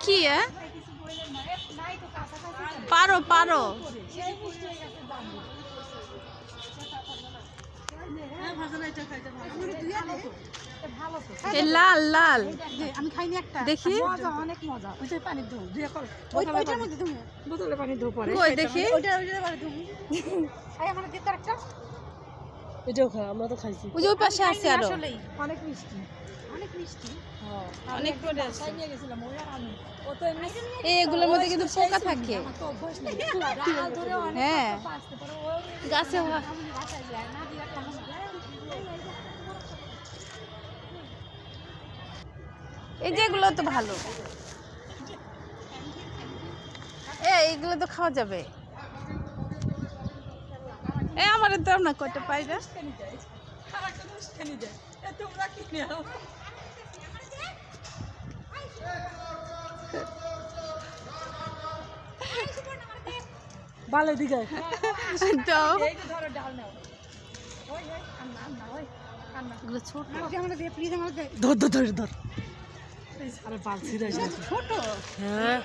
দেখি পারো পারো লাল লাল আমি খাইনি একটা দেখি মজা অনেক মজা ওই যে পানি দাও দুই কল ওইটার মধ্যে তুমি বোতলে পানি দাও পরে কই দেখি ওইটা পানি তুমি আই আমাদের দিতে একটা এটাও খা আমরা তো খাইছি ওই যে ওই পাশে আছে আরো আসলেই অনেক মিষ্টি অনেক মিষ্টি হ্যাঁ অনেক করে আছে খাই নিয়ে গেছিলাম ওই আর আমি ও তো এমনি এগুলোর মধ্যে কিন্তু পোকা থাকে আমার তো অভ্যাস নেই ডাল ধরে অনেক হ্যাঁ পাঁচতে পারে ও গাছে আমি বাসায় যাই না দিয়া কেমন এই যে এগুলো তো ভালো এইগুলো তো খাওয়া যাবে আমার তো না কয়টা পাই না তোমরা কি নাও বালে দিকে তো এই যে ধরো ডাল নাও ওই ওই কান্না ওই কান্না এগুলো ছোট আমাদের দিয়ে প্লিজ আমাদের ধর ধর ধর ধর আরে বালছি রে ছোট হ্যাঁ